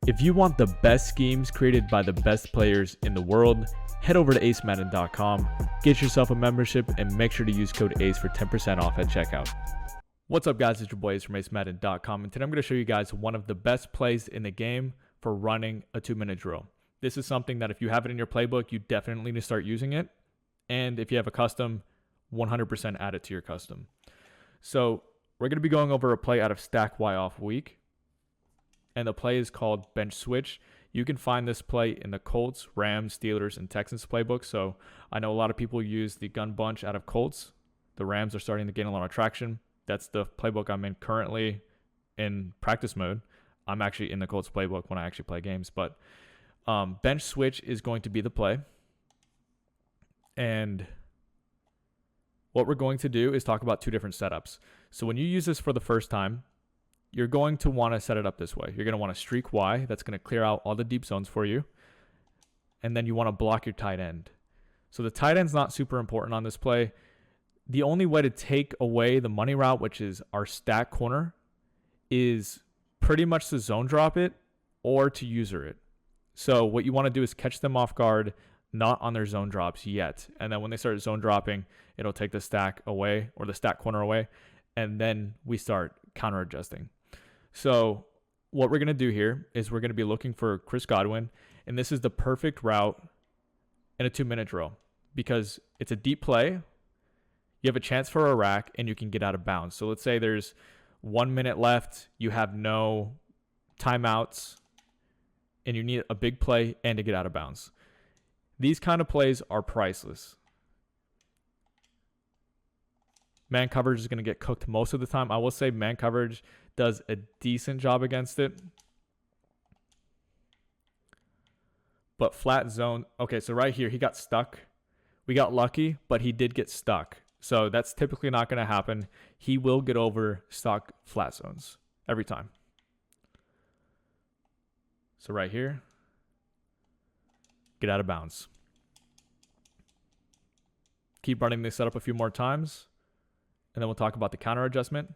If you want the best schemes created by the best players in the world, head over to acemadden.com, get yourself a membership, and make sure to use code ACE for 10% off at checkout. What's up, guys? It's your boy Ace from acemadden.com, and today I'm going to show you guys one of the best plays in the game for running a 2-minute drill. This is something that if you have it in your playbook, you definitely need to start using it. And if you have a custom, 100% add it to your custom. So we're going to be going over a play out of Stack Y Off Week. And the play is called Bench Switch. You can find this play in the Colts, Rams, Steelers, and Texans playbook. So I know a lot of people use the gun bunch out of Colts. The Rams are starting to gain a lot of traction. That's the playbook I'm in currently in practice mode. I'm actually in the Colts playbook when I actually play games. But Bench Switch is going to be the play. And what we're going to do is talk about two different setups. So when you use this for the first time, you're going to want to set it up this way. You're going to want to streak Y. That's going to clear out all the deep zones for you. And then you want to block your tight end. So the tight end's not super important on this play. The only way to take away the money route, which is our stack corner, is pretty much to zone drop it or to user it. So what you want to do is catch them off guard, not on their zone drops yet. And then when they start zone dropping, it'll take the stack away or the stack corner away. And then we start counter adjusting. So what we're going to do here is we're going to be looking for Chris Godwin. And this is the perfect route in a 2-minute drill because it's a deep play. You have a chance for a rack and you can get out of bounds. So let's say there's 1 minute left. You have no timeouts and you need a big play and to get out of bounds. These kind of plays are priceless. Man coverage is going to get cooked most of the time. I will say man coverage does a decent job against it. But flat zone. Okay, so right here, he got stuck. We got lucky, but he did get stuck. So that's typically not going to happen. He will get over stock flat zones every time. So right here, get out of bounds. Keep running this setup a few more times. And then we'll talk about the counter adjustment.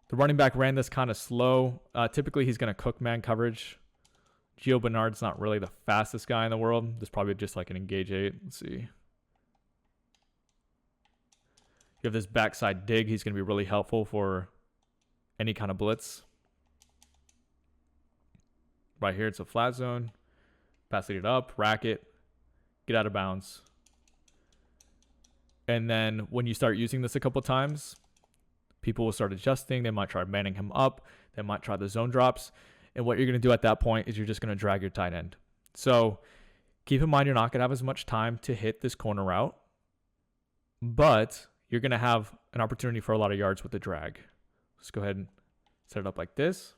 The running back ran this kind of slow. Typically, he's going to cook man coverage. Gio Bernard's not really the fastest guy in the world. This is probably just like an engage 8. Let's see. You have this backside dig. He's going to be really helpful for any kind of blitz. Right here, it's a flat zone. Passing it up, rack it, get out of bounds. And then when you start using this a couple times, people will start adjusting. They might try manning him up. They might try the zone drops. And what you're going to do at that point is you're just going to drag your tight end. So keep in mind, you're not going to have as much time to hit this corner route, but you're going to have an opportunity for a lot of yards with the drag. Let's go ahead and set it up like this.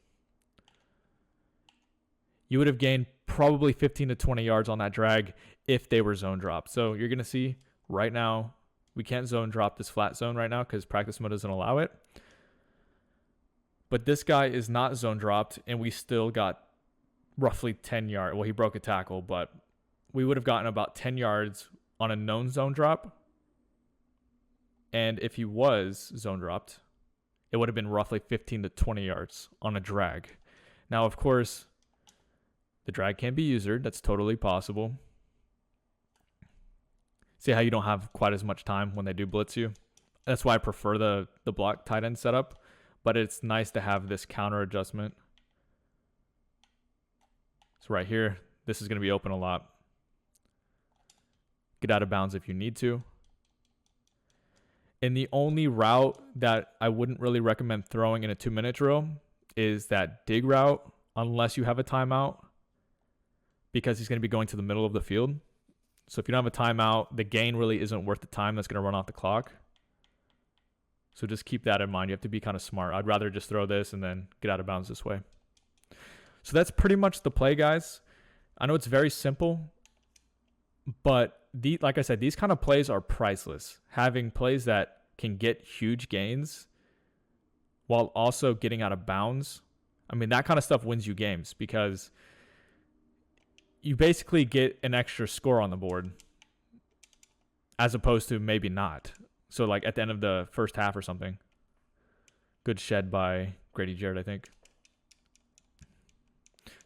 You would have gained probably 15 to 20 yards on that drag if they were zone dropped. So you're going to see right now, we can't zone drop this flat zone right now because practice mode doesn't allow it. But this guy is not zone dropped, and we still got roughly 10 yards. Well, he broke a tackle, but we would have gotten about 10 yards on a known zone drop. And if he was zone dropped, it would have been roughly 15 to 20 yards on a drag. Now, of course, the drag can be usered. That's totally possible. See how you don't have quite as much time when they do blitz you? That's why I prefer the block tight end setup, but it's nice to have this counter adjustment. So right here, this is going to be open a lot. Get out of bounds if you need to. And the only route that I wouldn't really recommend throwing in a 2-minute drill is that dig route, unless you have a timeout, because he's going to be going to the middle of the field. So if you don't have a timeout, the gain really isn't worth the time that's going to run off the clock. So just keep that in mind. You have to be kind of smart. I'd rather just throw this and then get out of bounds this way. So that's pretty much the play, guys. I know it's very simple, but like I said, these kind of plays are priceless. Having plays that can get huge gains while also getting out of bounds. I mean, that kind of stuff wins you games because you basically get an extra score on the board as opposed to maybe not. So like at the end of the first half or something. Good shed by Grady Jarrett, I think.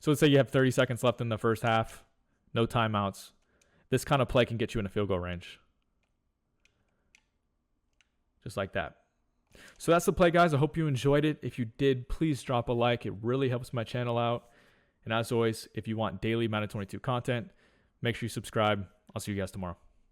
So let's say you have 30 seconds left in the first half, no timeouts. This kind of play can get you in a field goal range. Just like that. So that's the play, guys. I hope you enjoyed it. If you did, please drop a like. It really helps my channel out. And as always, if you want daily Madden 22 content, make sure you subscribe. I'll see you guys tomorrow.